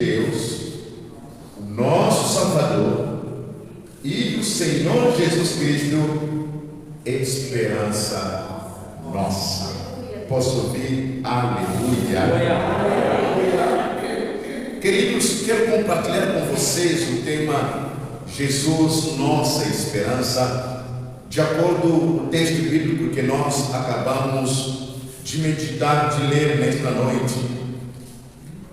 Deus, o nosso Salvador e o Senhor Jesus Cristo, esperança nossa. Posso ouvir? Aleluia. Queridos, quero compartilhar com vocês o tema Jesus, nossa esperança, de acordo com o texto bíblico que nós acabamos de meditar, de ler nesta noite.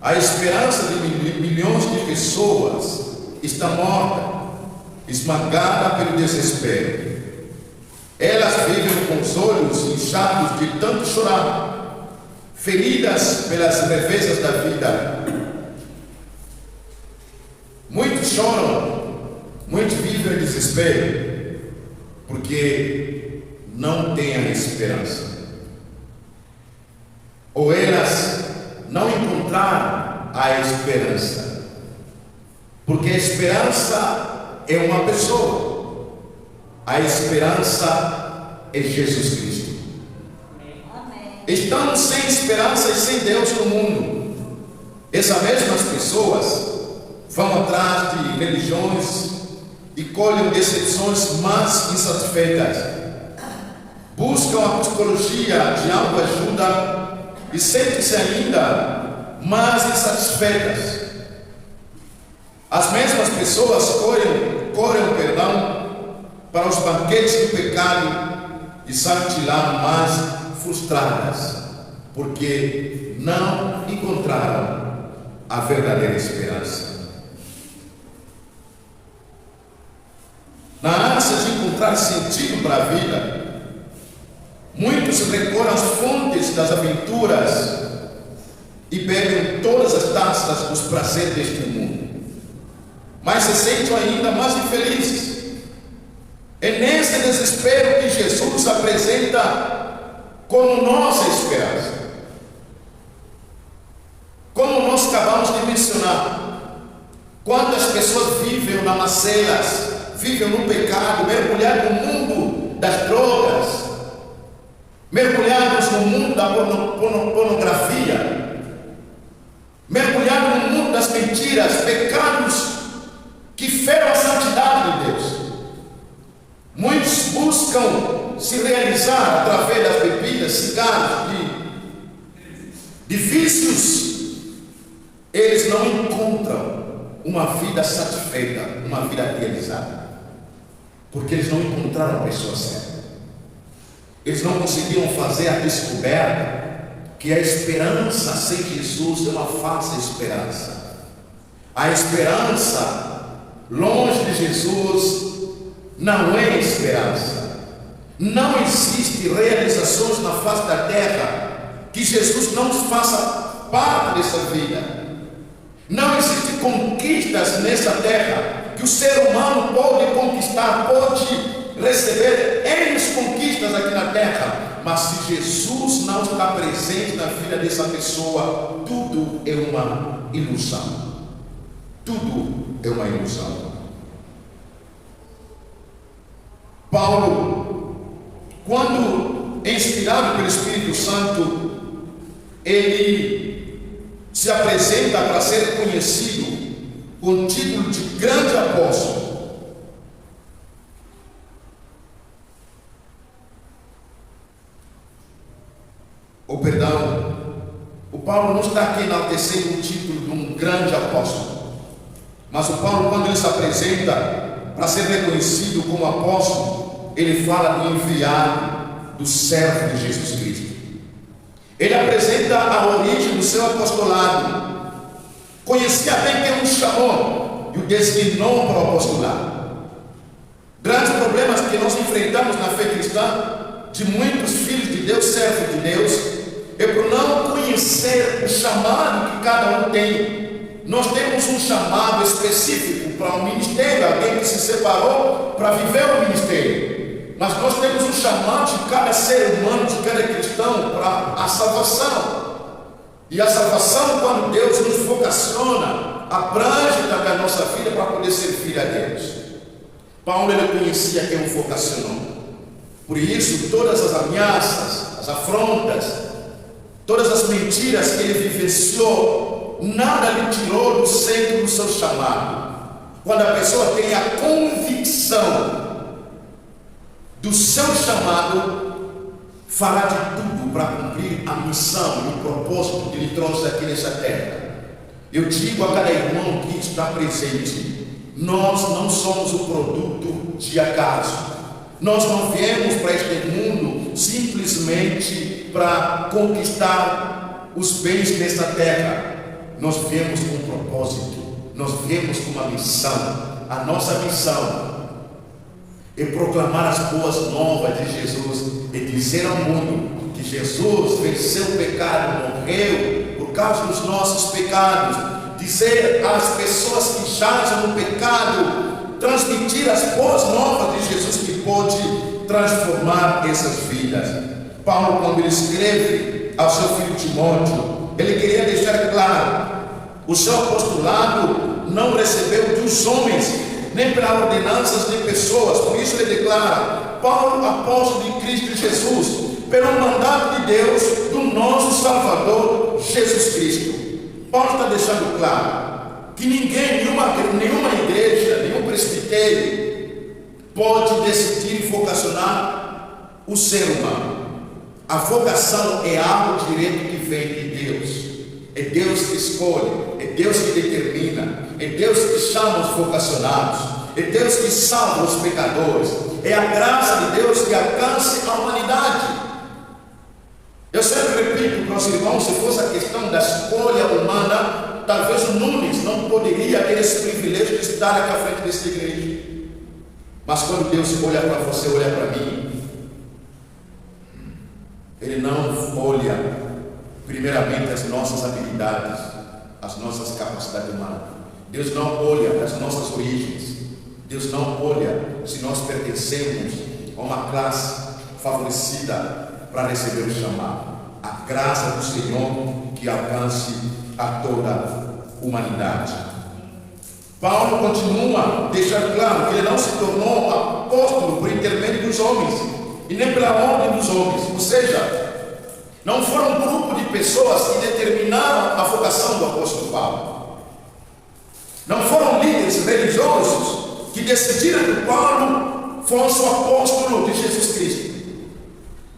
A esperança de milhões de pessoas está morta, esmagada pelo desespero. Elas vivem com os olhos inchados de tanto chorar, feridas pelas revezas da vida. Muitos choram, muitos vivem em desespero, porque não têm a esperança. Ou elas não encontraram a esperança, porque a esperança é uma pessoa, a esperança é Jesus Cristo. Amém. Estamos sem esperança e sem Deus no mundo. Essas mesmas pessoas vão atrás de religiões e colhem decepções mais insatisfeitas, buscam a psicologia de autoajuda e sentem-se ainda mais insatisfeitas. As mesmas pessoas correm para os banquetes do pecado e saem de lá mais frustradas, porque não encontraram a verdadeira esperança. Na ânsia de encontrar sentido para a vida, muitos recorrem às fontes das aventuras e bebem todas as taças dos prazeres deste mundo, mas se sentem ainda mais infelizes. É nesse desespero que Jesus apresenta como nossa esperança. Como nós acabamos de mencionar, quantas pessoas vivem na macelas, vivem no pecado, mergulhados no mundo das drogas, mergulhados no mundo da pornografia, mergulhados no mundo das mentiras, pecados que feram a santidade de Deus. Muitos buscam se realizar através das bebidas, cigarros, de vícios. Eles não encontram uma vida satisfeita, uma vida realizada, porque eles não encontraram a pessoa certa. Eles não conseguiram fazer a descoberta que a esperança sem Jesus é uma falsa esperança. A esperança longe de Jesus não é esperança. Não existe realizações na face da terra que Jesus não faça parte dessa vida. Não existem conquistas nessa terra que o ser humano pode conquistar, pode receber N conquistas aqui na terra, mas se Jesus não está presente na vida dessa pessoa, tudo é uma ilusão. Tudo é uma ilusão. Paulo, quando inspirado pelo Espírito Santo, ele se apresenta para ser conhecido com o título de grande apóstolo. O Paulo não está aqui enaltecendo o título de um grande apóstolo, mas o Paulo, quando ele se apresenta para ser reconhecido como apóstolo, ele fala do enviado, do servo de Jesus Cristo. Ele apresenta a origem do seu apostolado, conhecia bem quem o chamou e o designou para o apostolado. Grandes problemas que nós enfrentamos na fé cristã, de muitos filhos de Deus, servos de Deus, é por não conhecer o chamado que cada um tem. Nós temos um chamado específico para um ministério, alguém que se separou para viver o ministério. Mas nós temos um chamado de cada ser humano, de cada cristão, para a salvação. E a salvação, quando Deus nos vocaciona, abrange também a nossa vida para poder ser filho a Deus. Paulo, ele conhecia quem o vocacionou. Por isso, todas as ameaças, as afrontas, todas as mentiras que ele vivenciou, nada lhe tirou do centro do seu chamado. Quando a pessoa tem a convicção do seu chamado, fará de tudo para cumprir a missão e o propósito que lhe trouxe aqui nessa terra. Eu digo a cada irmão que está presente: nós não somos o produto de acaso. Nós não viemos para este mundo simplesmente para conquistar os bens desta terra. Nós viemos com um propósito, nós viemos com uma missão. A nossa missão é proclamar as boas novas de Jesus e dizer ao mundo que Jesus venceu o pecado, morreu por causa dos nossos pecados. Dizer às pessoas que jazem no pecado, transmitir as boas novas de Jesus que pode transformar essas vidas. Paulo, quando ele escreve ao seu filho Timóteo, ele queria deixar claro: o seu apostolado não recebeu dos homens, nem pelas ordenanças de pessoas. Por isso ele declara: Paulo, apóstolo de Cristo Jesus, pelo mandato de Deus, do nosso Salvador Jesus Cristo. Paulo está deixando claro que ninguém, nenhuma igreja, nenhum presbitério pode decidir vocacionar o ser humano. A vocação é algo direto que vem de Deus. É Deus que escolhe, é Deus que determina, é Deus que chama os vocacionados, é Deus que salva os pecadores, é a graça de Deus que alcança a humanidade. Eu sempre repito para os irmãos: se fosse a questão da escolha humana, talvez o Nunes não poderia ter esse privilégio de estar aqui à frente dessa igreja. Mas quando Deus olha para você, olha para mim, Ele não olha primeiramente as nossas habilidades, as nossas capacidades humanas. Deus não olha para as nossas origens. Deus não olha se nós pertencemos a uma classe favorecida para receber o chamado. A graça do Senhor que alcance a toda a humanidade. Paulo continua a deixar claro que ele não se tornou apóstolo por intermédio dos homens e nem pela ordem dos homens. Ou seja, não foram um grupo de pessoas que determinaram a vocação do apóstolo Paulo. Não foram líderes religiosos que decidiram que Paulo fosse o apóstolo de Jesus Cristo.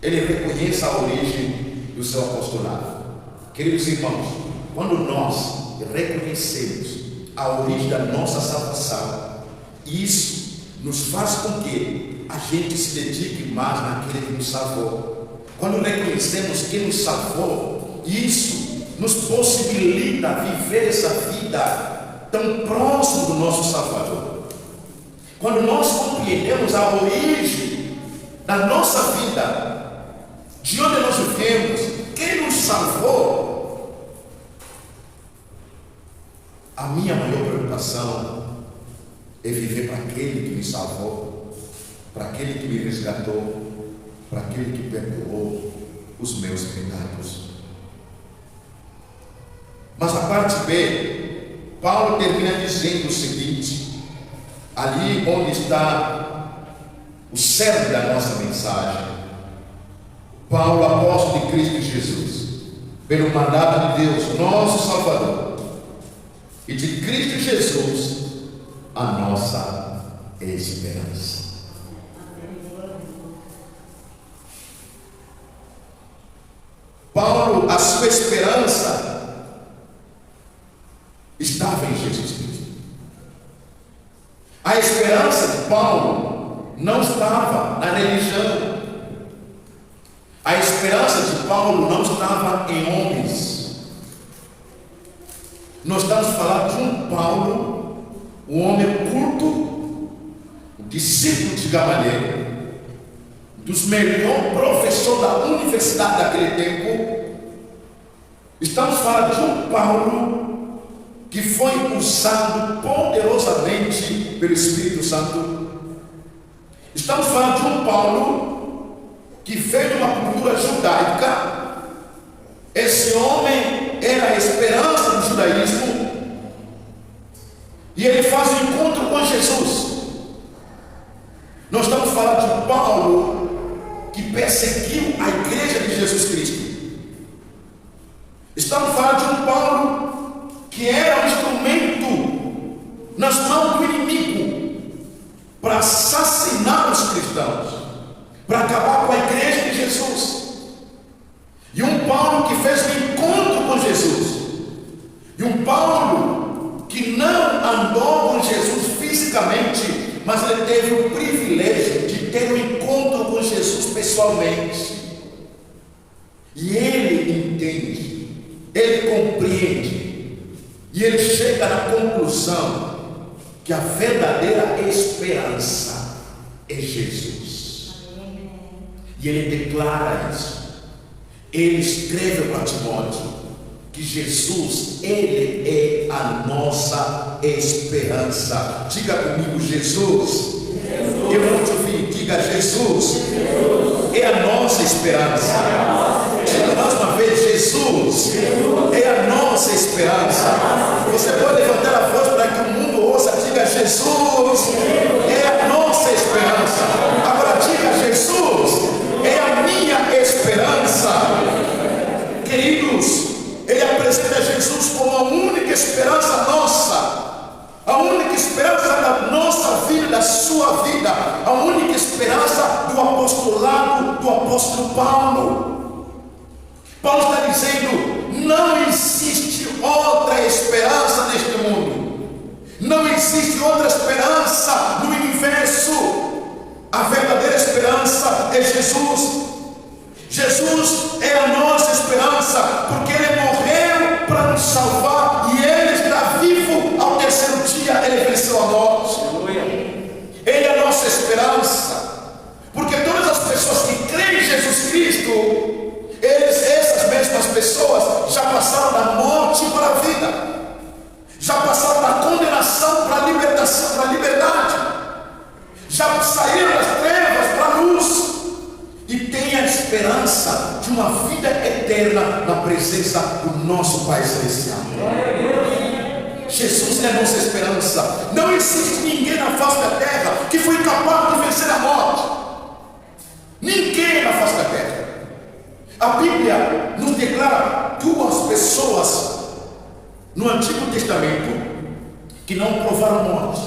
Ele reconhece a origem do seu apostolado. Queridos irmãos, quando nós reconhecemos a origem da nossa salvação, isso nos faz com que a gente se dedique mais naquele que nos salvou. Quando reconhecemos quem nos salvou, isso nos possibilita viver essa vida tão próximo do nosso Salvador. Quando nós compreendemos a origem da nossa vida, de onde nós vivemos, quem nos salvou, a minha maior preocupação é viver para aquele que me salvou, para aquele que me resgatou, para aquele que perdoou os meus pecados. Mas a parte B, Paulo termina dizendo o seguinte, ali onde está o cerne da nossa mensagem: Paulo, apóstolo de Cristo Jesus, pelo mandato de Deus, nosso Salvador, e de Cristo Jesus, a nossa esperança. Paulo, a sua esperança estava em Jesus Cristo. A esperança de Paulo não estava na religião. A esperança de Paulo não estava em homens. Nós estamos falando de um Paulo, um homem culto, um discípulo de Gamaliel, dos melhores professores da universidade daquele tempo. Estamos falando de um Paulo que foi usado poderosamente pelo Espírito Santo. Estamos falando de um Paulo que veio de uma cultura judaica. Esse homem era a esperança do judaísmo, e ele faz um encontro com Jesus. Nós estamos falando de Paulo que perseguiu a igreja de Jesus Cristo. Estamos falando de um Paulo nas mãos do inimigo para assassinar os cristãos, para acabar com a igreja de Jesus. E um Paulo que fez um encontro com Jesus, e um Paulo que não andou com Jesus fisicamente, mas ele teve o privilégio de ter um encontro com Jesus pessoalmente. E ele entende, ele compreende, e ele chega na conclusão que a verdadeira esperança é Jesus. E ele declara isso. Ele escreve para Timóteo que Jesus, ele é a nossa esperança. Diga comigo, Jesus. Eu não te ouvi. Diga, Jesus é a nossa esperança. Diga mais uma vez, Jesus é a nossa esperança. Você pode levantar a voz para que o mundo ouça. Diga, Jesus é a nossa esperança. Agora diga, Jesus é a minha esperança. Queridos, ele apresenta Jesus como a única esperança nossa, a única esperança da nossa vida, da sua vida, a única esperança do apostolado do apóstolo Paulo. Paulo está dizendo: não existe outra esperança neste mundo, não existe outra esperança no universo. A verdadeira esperança é Jesus. Jesus é a nossa esperança, porque ele morreu para nos salvar e ele está vivo. Ao terceiro dia ele venceu a morte. Ele é a nossa esperança, porque todas as pessoas que creem em Jesus Cristo, essas mesmas pessoas já passaram da morte para a vida, já passaram da condenação para a libertação, para a liberdade, já saíram das trevas para a luz e têm a esperança de uma vida eterna na presença do nosso Pai Celestial. Jesus é a nossa esperança. Não existe ninguém na face da terra que foi capaz de vencer a morte. Ninguém na face da terra. A Bíblia nos declara duas pessoas no Antigo Testamento que não provaram morte.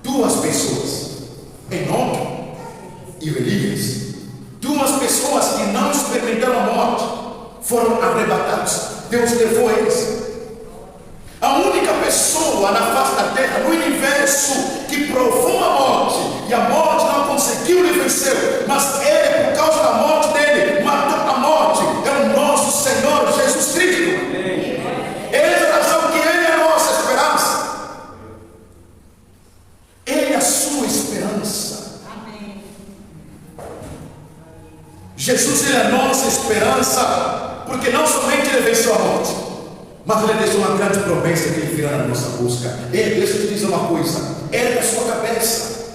Duas pessoas, Enoque e Elias. Duas pessoas que não experimentaram a morte foram arrebatados. Deus levou eles. A única pessoa na face da terra, no universo, que provou a morte e a morte não conseguiu lhe vencer, mas ele, por causa da morte dele, matou a morte, é o nosso Senhor Jesus Cristo. Essa é a razão que ele é a nossa esperança. Ele é a sua esperança. Amém. Jesus é a nossa esperança, porque não somente ele venceu a morte, mas ele deixou uma grande promessa que ele virá na nossa busca. Ele, deixa eu te dizer uma coisa: ergue a sua cabeça,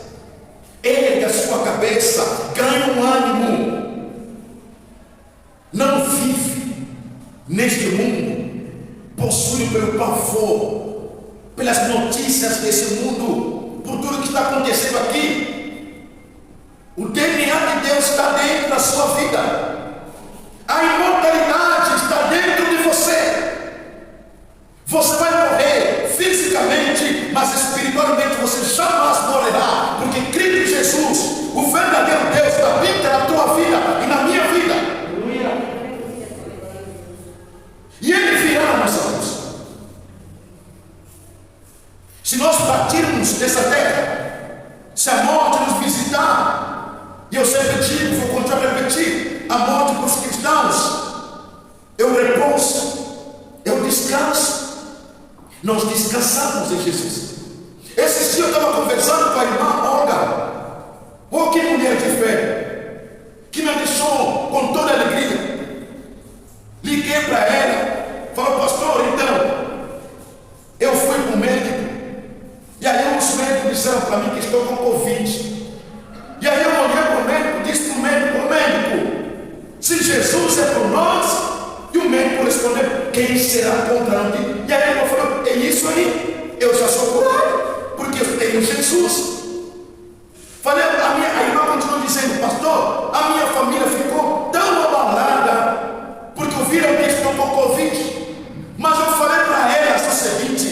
ergue a sua cabeça, ganhe um ânimo. Não vive neste mundo possuído pelo pavor, pelas notícias desse mundo, por tudo que está acontecendo aqui. O DNA de Deus está dentro da sua vida. A imortalidade está dentro de você. Você vai morrer fisicamente, mas espiritualmente você jamais morrerá, porque Cristo Jesus, o verdadeiro Deus, habita na tua vida e na minha vida. E ele virá na nossa busca. Se nós partirmos dessa terra, se a morte nos visitar, e eu sempre digo, vou continuar a repetir, a morte para os cristãos é o repouso, é o descanso. Nós descansamos em Jesus. Esses dias eu estava conversando com a irmã Olga. Oh, que mulher de fé, que me deixou com toda alegria. Liguei para ela, falou: pastor, então, eu fui para o médico, e aí os médicos disseram para mim que estou com Covid. E aí eu olhei para o médico, disse para o médico, se Jesus é por nós, e o médico respondeu: quem será contra ti? E aí ele falou: é isso aí, eu já sou curado, porque eu tenho Jesus. Falei, a irmã continuou dizendo: pastor, a minha família ficou tão abalada, porque ouviram que estou com Covid. Mas eu falei para ela o seguinte: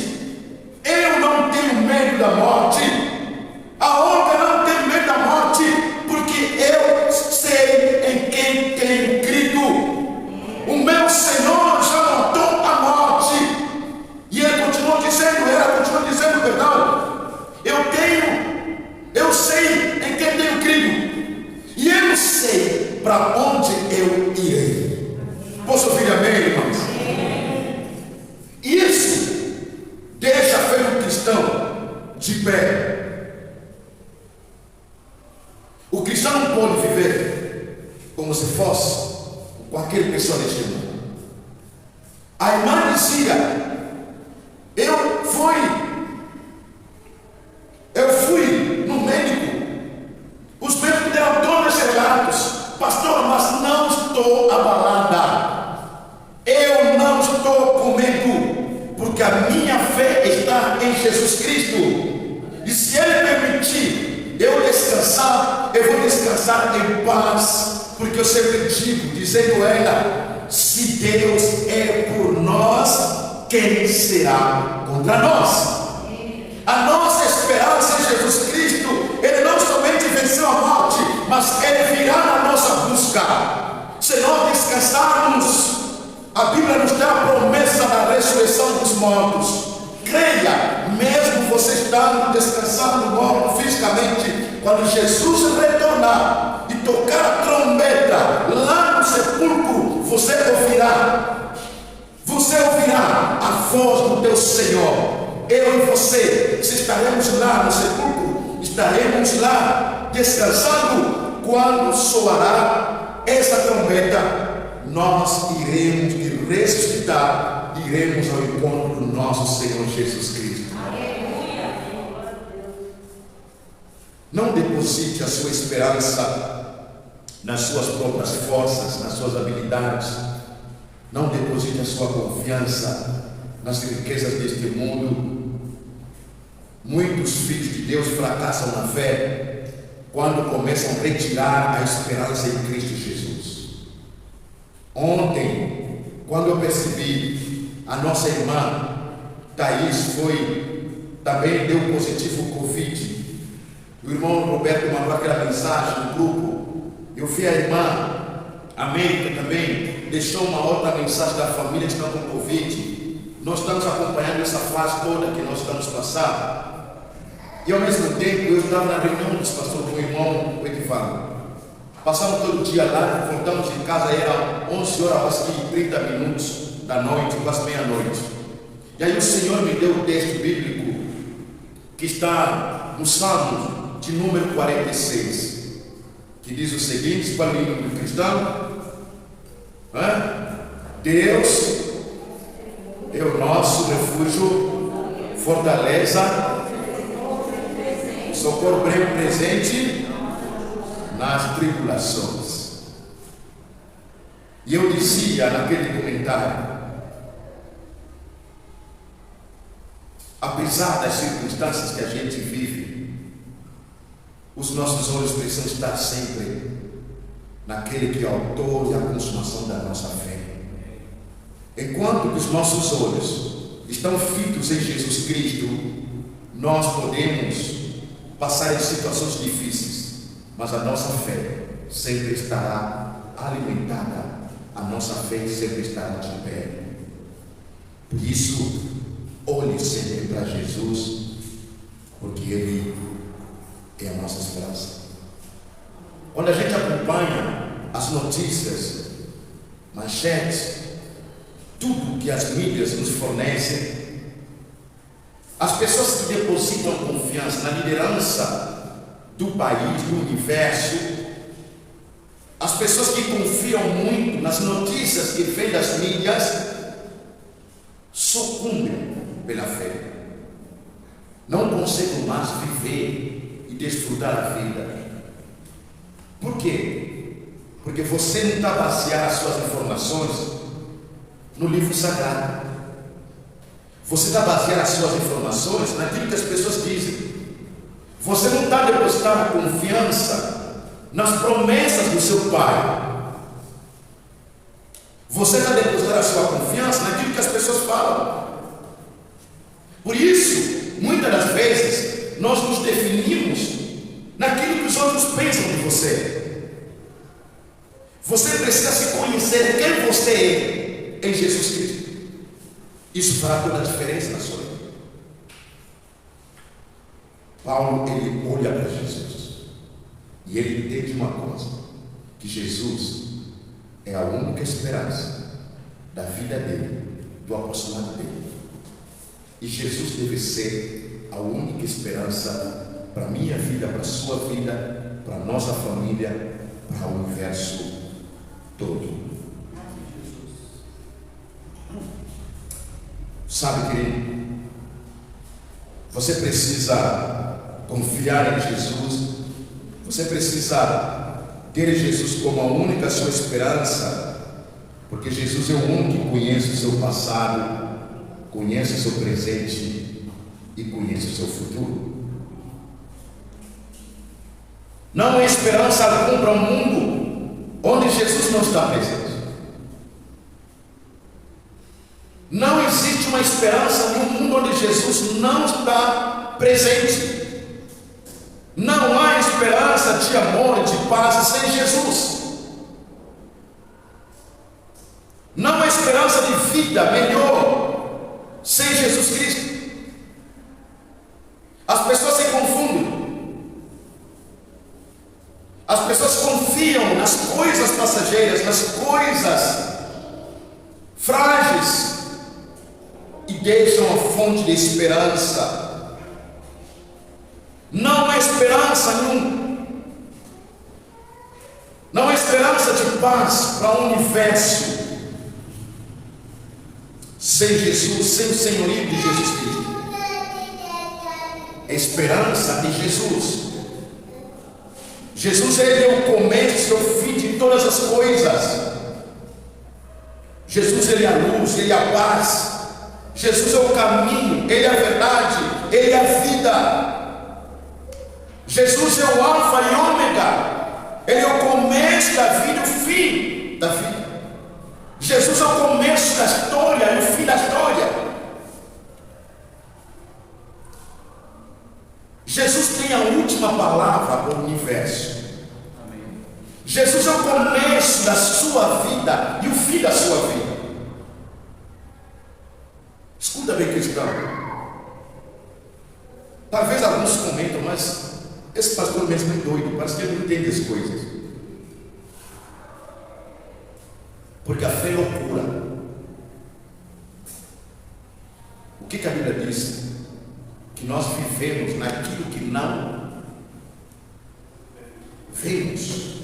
estão de pé. O cristão não pode viver como se fosse qualquer pessoa deste mundo. A irmã dizia: eu fui no médico, os médicos me deram todos os relatos, pastor, mas não estou abalada, eu não estou com medo, porque a minha fé está em Jesus Cristo, e se Ele permitir eu descansar, eu vou descansar em paz, porque eu sempre digo, dizendo a ela: se Deus é por nós, quem será contra nós? A nossa esperança em Jesus Cristo, Ele não somente venceu a morte, mas Ele virá na nossa busca. Se nós descansarmos, a Bíblia nos dá a promessa da ressurreição dos mortos. Creia, mesmo você estando descansando morto fisicamente, quando Jesus retornar e tocar a trombeta lá no sepulcro, você ouvirá a voz do teu Senhor. Eu e você, se estaremos lá no sepulcro, estaremos lá descansando. Quando soará essa trombeta, nós iremos ressuscitar, iremos ao encontro do nosso Senhor Jesus Cristo. Não deposite a sua esperança nas suas próprias forças, nas suas habilidades. Não deposite a sua confiança nas riquezas deste mundo. Muitos filhos de Deus fracassam na fé quando começam a retirar a esperança em Cristo Jesus. Ontem, quando eu percebi, a nossa irmã Thaís também deu positivo Covid. O irmão Roberto mandou aquela mensagem no grupo. Eu vi a irmã América também deixou uma outra mensagem da família que está com Covid. Nós estamos acompanhando essa fase toda que nós estamos passando. E ao mesmo tempo eu estava na reunião dos pastores com o irmão Edivaldo. Passamos todo dia lá, voltamos em casa, era 11 horas, acho que 30 minutos da noite, quase meia-noite. E aí o Senhor me deu o texto bíblico que está no Salmo de número 46, que diz o seguinte para o hino do cristão: Deus é o nosso refúgio, fortaleza, socorro breve presente nas tribulações. E eu dizia naquele comentário: apesar das circunstâncias que a gente vive, os nossos olhos precisam estar sempre naquele que é o autor e a consumação da nossa fé. Enquanto os nossos olhos estão fitos em Jesus Cristo, nós podemos passar em situações difíceis, mas a nossa fé sempre estará alimentada, a nossa fé sempre estará de pé. Por isso, olhe sempre para Jesus, porque Ele é a nossa esperança. Quando a gente acompanha as notícias, manchetes, tudo que as mídias nos fornecem, as pessoas que depositam confiança na liderança do país, do universo, as pessoas que confiam muito nas notícias que vêm das mídias, sucumbem pela fé. Não conseguem mais viver e desfrutar a vida. Por quê? Porque você não está baseando as suas informações no livro sagrado. Você está baseando as suas informações naquilo que as pessoas dizem. Você não está depositando confiança nas promessas do seu pai. Você está depositando a sua confiança naquilo que as pessoas falam. Por isso, muitas das vezes, nós nos definimos naquilo que os outros pensam de você. Você precisa se conhecer quem você é em Jesus Cristo. Isso fará toda a diferença na sua vida. Paulo, ele olha para Jesus e ele entende uma coisa: que Jesus é a única esperança da vida dele, do apostolado dele. E Jesus deve ser a única esperança para a minha vida, para a sua vida, para a nossa família, para o universo todo. Sabe, querido, você precisa confiar em Jesus, você precisa ter Jesus como a única sua esperança, porque Jesus é o único que conhece o seu passado, conhece o seu presente e conhece o seu futuro. Não há esperança alguma para um mundo onde Jesus não está presente. Não existe uma esperança em um mundo onde Jesus não está presente. Não há esperança de amor e de paz sem Jesus. Não há esperança de vida melhor sem Jesus Cristo. As pessoas se confundem. As pessoas confiam nas coisas passageiras, nas coisas frágeis, e deixam a fonte de esperança. Não há esperança nenhuma. Não há esperança de paz para o universo sem Jesus, sem o senhorio de Jesus Cristo. A esperança de Jesus. Jesus, ele é o começo e o fim de todas as coisas. Jesus, ele é a luz, ele é a paz. Jesus é o caminho, ele é a verdade, ele é a vida. Jesus é o alfa e ômega, ele é o começo da vida e o fim da vida. Jesus é o começo da história e o fim da história. Jesus tem a última palavra para o universo. Jesus é o começo da sua vida e o fim da sua vida. Escuta bem, cristão. Talvez alguns comentam, mas esse pastor mesmo é doido, parece que ele não entende as coisas. Porque a fé é loucura. O que a Bíblia diz? Que nós vivemos naquilo que não vemos.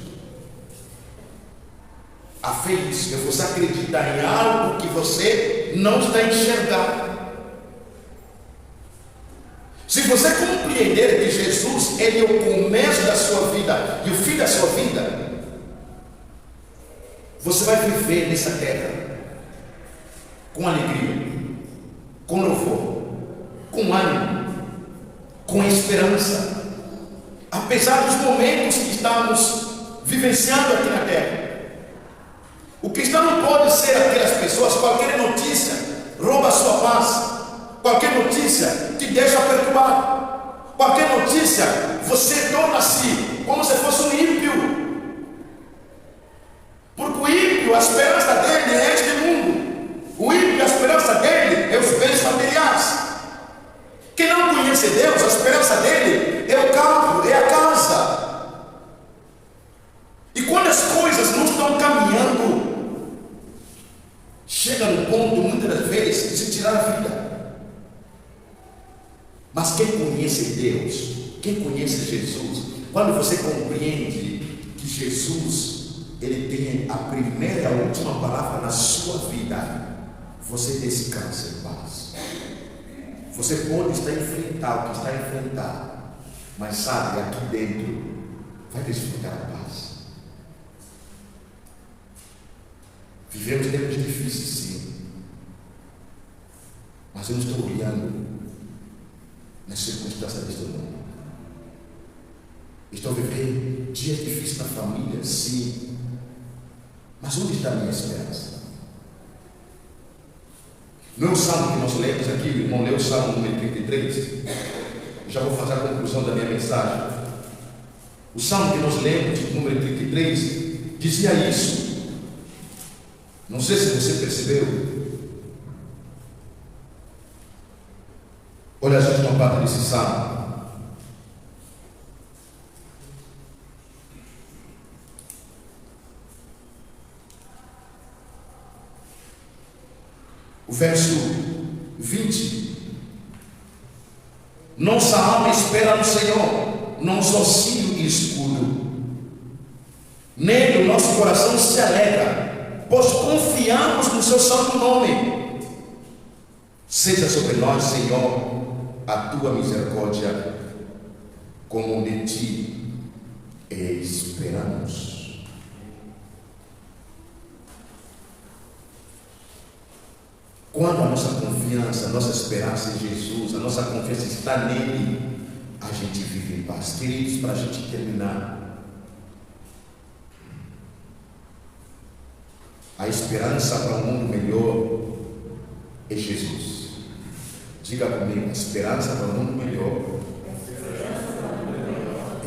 A fé é isso, é você acreditar em algo que você não está enxergando. Se você compreender que Jesus, ele é o começo da sua vida e o fim da sua vida, você vai viver nessa terra com alegria, com louvor, com ânimo, com esperança, apesar dos momentos que estamos vivenciando aqui na terra. O cristão não pode ser aquelas pessoas, qualquer notícia rouba a sua paz, qualquer notícia te deixa perturbado, qualquer notícia você torna-se como se fosse um ímpio, porque o ímpio, a esperança dele é este mundo, o ímpio, a esperança dele é os bens materiais. Quem não conhece Deus, a esperança dele é o campo, é a casa. E quando as coisas não estão caminhando, chega no ponto, muitas das vezes, de se tirar a vida. Mas quem conhece Deus, quem conhece Jesus, quando você compreende que Jesus, ele tem a primeira e a última palavra na sua vida, você descansa em paz. Você pode estar a enfrentar o que está a enfrentar, mas sabe, aqui dentro vai desfrutar a paz. Vivemos tempos difíceis, sim, mas eu não estou olhando nas circunstâncias deste mundo. Estou vivendo dias difíceis na família, sim, mas onde está a minha esperança? Não é o salmo que nós lemos aqui, o irmão leu o salmo número 33. Já vou fazer a conclusão da minha mensagem. O salmo que nós lemos, número 33, dizia isso. Não sei se você percebeu. Olha a última parte desse salmo. O verso 20 Nossa alma espera no Senhor, nosso auxílio e escudo. Nele o nosso coração se alegra, pois confiamos no seu santo nome. Seja sobre nós, Senhor, a tua misericórdia, como de ti esperamos. Quando a nossa confiança, a nossa esperança em Jesus, a nossa confiança está nele, a gente vive em paz. Queridos, para a gente terminar, a esperança para um mundo melhor é Jesus. Diga comigo, a esperança para um mundo melhor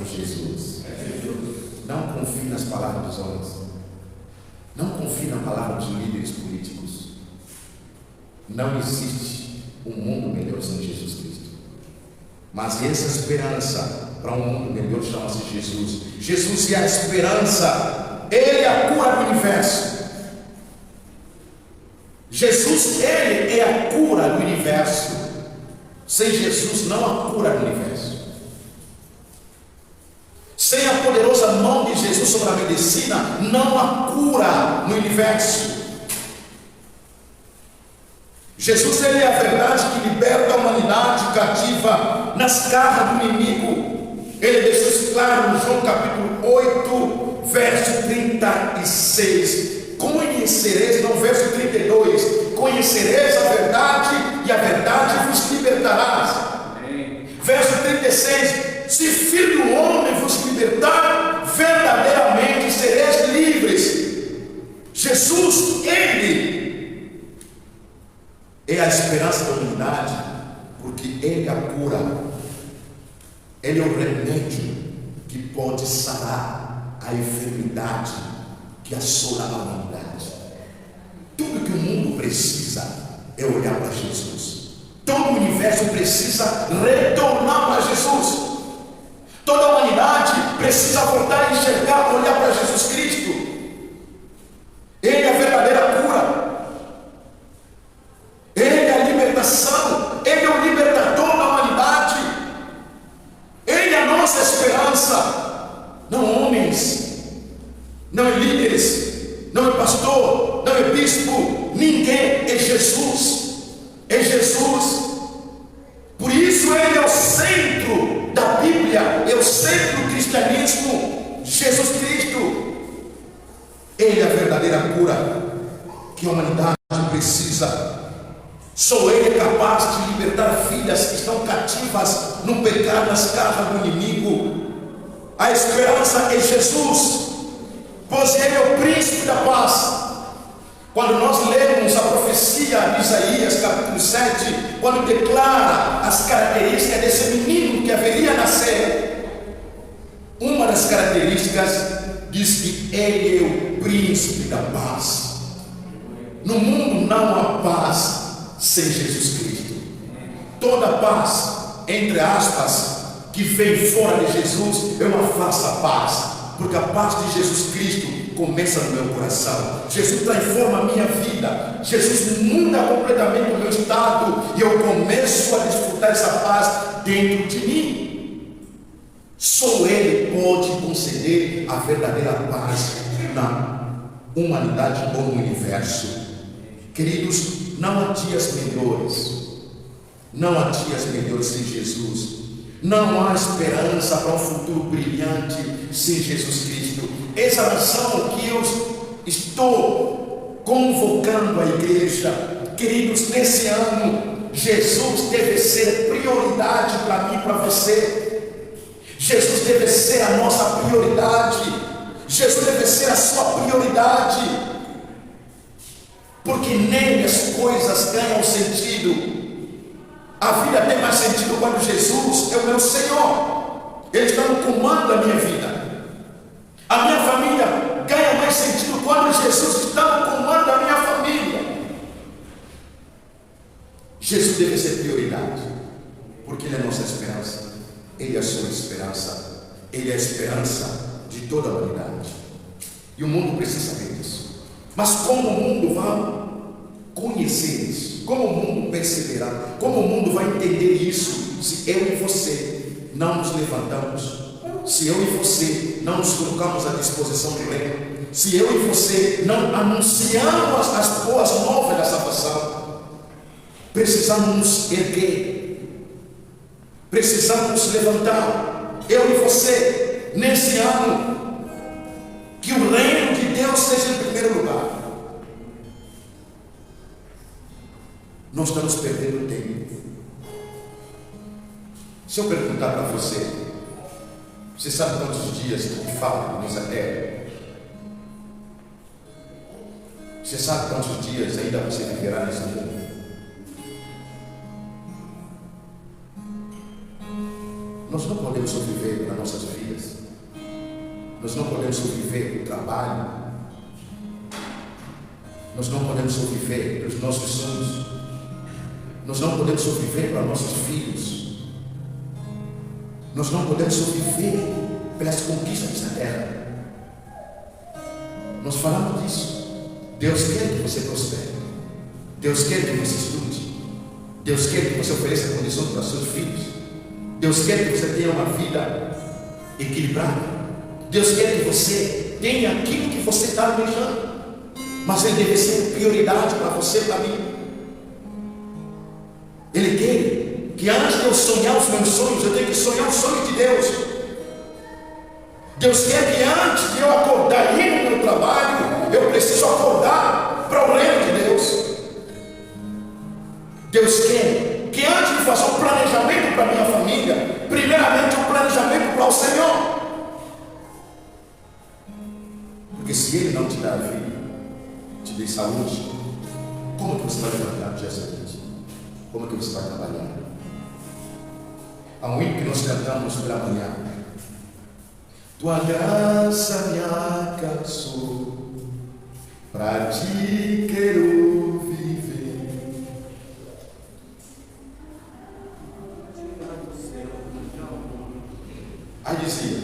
é Jesus. Não confie nas palavras dos homens. Não confie na palavra dos líderes políticos. Não existe um mundo melhor sem Jesus Cristo. Mas essa esperança para um mundo melhor chama-se Jesus. Jesus é a esperança. Ele é a cura do universo. Jesus, ele é a cura do universo. Sem Jesus não há cura do universo. Sem a poderosa mão de Jesus sobre a medicina, não há cura no universo. Jesus, ele é a verdade que liberta a humanidade cativa nas garras do inimigo. Ele deixou isso claro no João capítulo 8, verso 36. Conhecereis, no verso 32, conhecereis a verdade e a verdade vos libertará. Verso 36, se filho do homem vos libertar, verdadeiramente sereis livres. Jesus, ele é a esperança da humanidade, porque ele é a cura, ele é o remédio que pode sarar a enfermidade que assola a humanidade. Tudo que o mundo precisa é olhar para Jesus. Todo o universo precisa retornar para Jesus. Toda a humanidade precisa voltar a enxergar, olhar para Jesus Cristo. Ele é a verdadeira cura. Ele é a libertação. Ele é o libertador da humanidade. Ele é a nossa esperança. Não homens, não é líderes, não é pastor, não é bispo, ninguém, é Jesus. É Jesus. Por isso ele é o centro da Bíblia, é o centro do cristianismo. Jesus Cristo, ele é a verdadeira cura que a humanidade precisa. Só ele é capaz de libertar filhas que estão cativas no pecado, nas garras do inimigo. A esperança é Jesus, pois ele é o príncipe da paz. Quando nós lemos a profecia de Isaías capítulo 7, quando declara as características desse menino que haveria a nascer, uma das características diz que ele é o príncipe da paz. No mundo não há paz sem Jesus Cristo. Toda paz, entre aspas, que vem fora de Jesus é uma falsa paz, porque a paz de Jesus Cristo começa no meu coração. Jesus transforma a minha vida. Jesus muda completamente o meu estado e eu começo a desfrutar essa paz dentro de mim. Só ele pode conceder a verdadeira paz na humanidade ou no universo. Queridos, não há dias melhores. Não há dias melhores sem Jesus. Não há esperança para um futuro brilhante sem Jesus Cristo. Essa é a razão que eu estou convocando a igreja. Queridos, nesse ano, Jesus deve ser prioridade para mim e para você. Jesus deve ser a nossa prioridade. Jesus deve ser a sua prioridade. Porque nele as coisas ganham sentido. A vida tem mais sentido quando Jesus é o meu Senhor. Ele está no comando da minha vida. A minha família ganha mais sentido quando Jesus está no comando da minha família. Jesus deve ser prioridade, porque ele é a nossa esperança. Ele é a sua esperança. Ele é a esperança de toda a humanidade. E o mundo precisa saber disso. Mas como o mundo vai conhecer isso? Como o mundo perceberá? Como o mundo vai entender isso se eu e você não nos levantamos? Se eu e você não nos colocamos à disposição do reino? Se eu e você não anunciamos as boas novas da salvação? Precisamos nos erguer, precisamos nos levantar, eu e você, nesse ano, que o reino de Deus seja em primeiro lugar. Nós estamos perdendo tempo. Se eu perguntar para você, você sabe quantos dias que faltam nessa terra? Você sabe quantos dias ainda você viverá nesse mundo? Nós não podemos sobreviver nas nossas vidas. Nós não podemos sobreviver do trabalho. Nós não podemos sobreviver dos nossos sonhos. Nós não podemos sobreviver para nossos filhos. Nós não podemos sobreviver pelas conquistas dessa terra. Nós falamos disso. Deus quer que você prospere. Deus quer que você estude. Deus quer que você ofereça condições para seus filhos. Deus quer que você tenha uma vida equilibrada. Deus quer que você tenha aquilo que você está almejando. Mas ele deve ser prioridade para você e para mim. Ele quer que antes de eu sonhar os meus sonhos, eu tenho que sonhar os sonhos de Deus. Deus quer que antes de eu acordar e ir no meu trabalho, eu preciso acordar para o reino de Deus. Deus quer que antes de fazer um planejamento para a minha família, primeiramente um planejamento para o Senhor. Porque se Ele não te dá vida, te dê saúde, como que você vai levantar no dia seguinte? Como que você vai trabalhar? Há um hino que nós cantamos pela manhã. Tua graça me alcançou, pra ti quero viver. Aí dizia: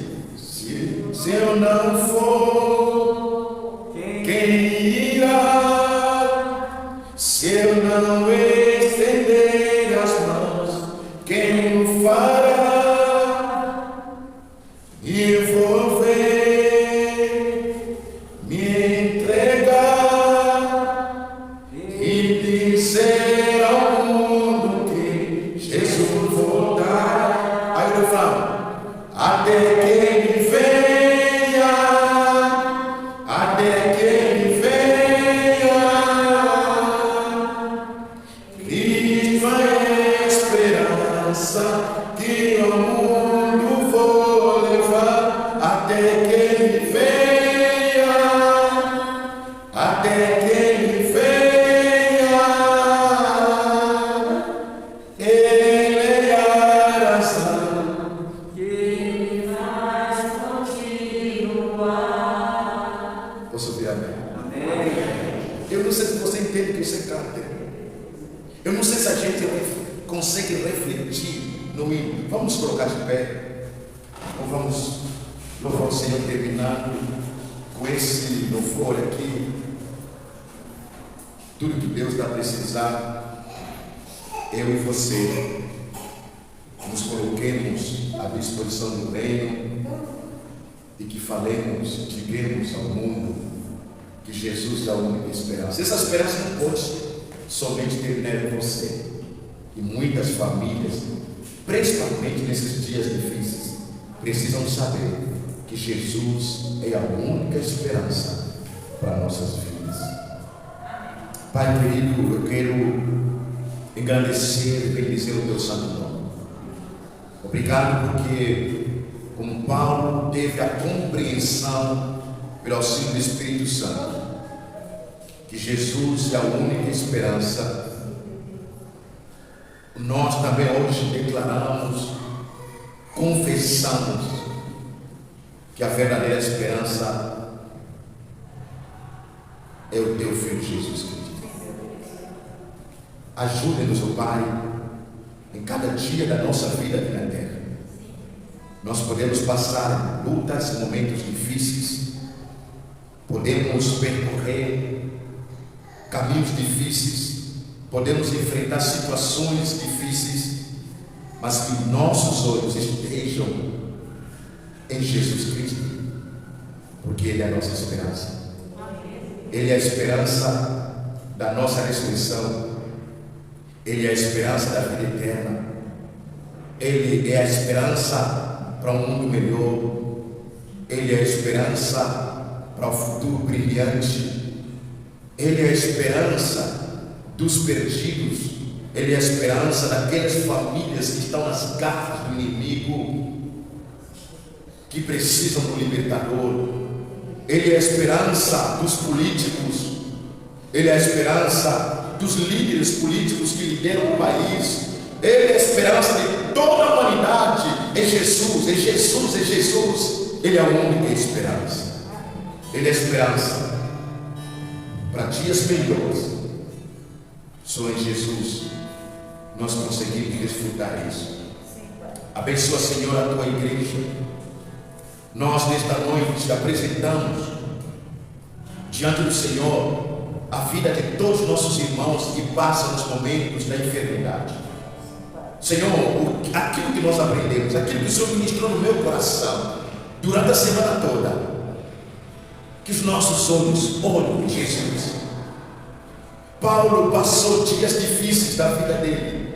se eu não for, quem irá? Se eu não estender as mãos, quem o fará? Envolver, me entregar e dizer ao mundo que Jesus voltará. Aí eu falo: até que Ele venha, até que Ele venha. Cristo é a esperança que o mundo vou levar. Até que Ele venha, até que Ele venha. Ele é a razão que me faz continuar. Posso ouvir amém? Amém. Eu não sei se você entende o que você canta. Eu não sei se a gente consegue refletir no hino. Vamos colocar de pé. Ou vamos louvar o Senhor terminando com esse louvor aqui. Tudo que Deus vai precisar, eu e você nos coloquemos à disposição do reino e que falemos, digamos ao mundo que Jesus é a única esperança. Essa esperança não pode somente terminar em você. E muitas famílias, principalmente nesses dias difíceis, precisam saber que Jesus é a única esperança para nossas vidas. Pai querido, eu quero engrandecer e bendizer o teu santo nome. Obrigado porque, como Paulo teve a compreensão pelo auxílio do Espírito Santo, que Jesus é a única esperança, nós também hoje declaramos, confessamos que a verdadeira esperança é o teu Filho Jesus Cristo. Ajude-nos, ó Pai, em cada dia da nossa vida aqui na terra. Nós podemos passar lutas, momentos difíceis, podemos percorrer caminhos difíceis, podemos enfrentar situações difíceis, mas que nossos olhos estejam em Jesus Cristo, porque Ele é a nossa esperança. Ele é a esperança da nossa ressurreição. Ele é a esperança da vida eterna. Ele é a esperança para um mundo melhor. Ele é a esperança para o futuro brilhante. Ele é a esperança dos perdidos. Ele é a esperança daquelas famílias que estão nas garras do inimigo, que precisam do libertador. Ele é a esperança dos políticos. Ele é a esperança dos líderes políticos que lideram o país. Ele é a esperança de toda a humanidade. É Jesus, é Jesus, é Jesus. Ele é a única esperança. Ele é a esperança para dias melhores. Só em Jesus nós conseguimos desfrutar isso. Abençoa, Senhor, a tua igreja. Nós nesta noite apresentamos diante do Senhor a vida de todos os nossos irmãos que passam nos momentos da enfermidade. Senhor, aquilo que nós aprendemos, aquilo que o Senhor ministrou no meu coração durante a semana toda, que os nossos olhos olhem Jesus. Paulo passou dias difíceis da vida dele.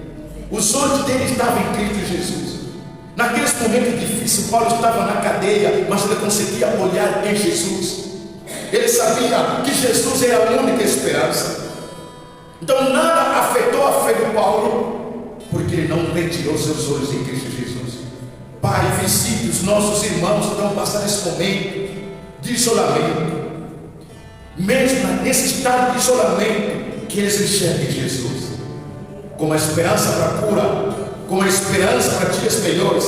Os olhos dele estavam em Cristo Jesus. Naqueles momentos difíceis, Paulo estava na cadeia, mas ele conseguia olhar em Jesus. Ele sabia que Jesus era a única esperança. Então nada afetou a fé de Paulo, porque ele não retirou seus olhos em Cristo Jesus. Pai, visite os nossos irmãos que estão passando esse momento de isolamento. Mesmo nesse estado de isolamento, que eles enxerguem Jesus como a esperança para a cura, como a esperança para dias melhores,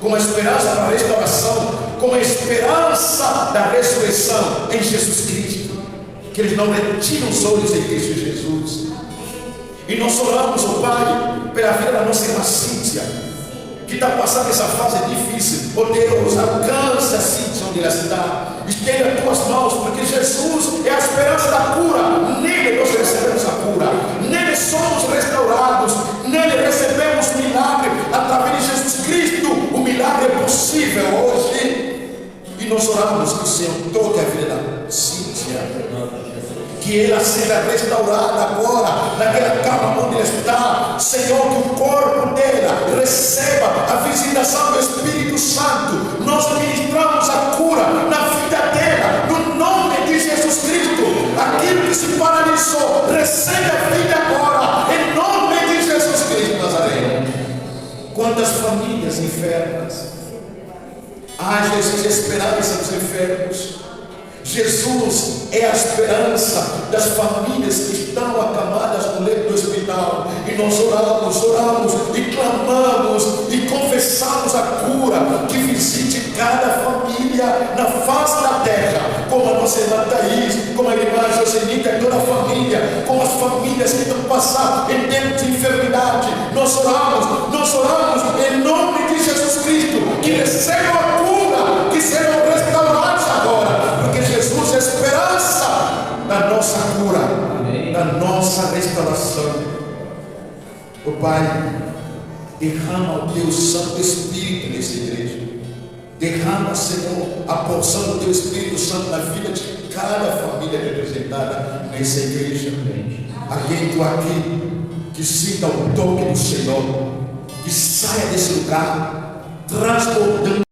como a esperança para a restauração, como a esperança da ressurreição em Jesus Cristo. Que eles não retiram os olhos em Cristo Jesus. E nós oramos, ó Pai, pela vida da nossa irmã Cíntia, que está passando essa fase difícil. Ó Deus, alcança a Cíntia onde ela está. Estende as tuas mãos, porque Jesus é a esperança da cura. Nele nós recebemos a cura, nele somos restaurados, nele recebemos milagre. Através de Jesus Cristo, o milagre é possível hoje. E nós oramos que o Senhor toque a vida da Cíntia, que ela seja restaurada agora, naquela cama onde ela está. Senhor, que o corpo dela receba a visitação do Espírito Santo. Nós ministramos a cura na vida dela, no nome de Jesus Cristo. Aquilo que se paralisou, recebe a vida agora, em nome de Jesus Cristo Nazareno. Quantas famílias enfermas. Jesus, esperança dos enfermos. Jesus é a esperança das famílias que estão acamadas no leito do hospital. E nós oramos e clamamos e confessamos a cura que visite cada família na face da terra, como a nossa irmã Thaís, como a irmã Joselita e toda a família, como as famílias que estão passando em tempos de enfermidade. Nós oramos em nome de Jesus Cristo, que recebam a cura, que sejam restaurados agora, porque Jesus é a esperança da nossa cura, da nossa restauração. O Pai, derrama o teu Santo Espírito nessa igreja. Derrama, Senhor, a porção do teu Espírito Santo na vida de cada família representada nessa igreja. Alguém aqui que sinta o toque do Senhor, que saia desse lugar transbordando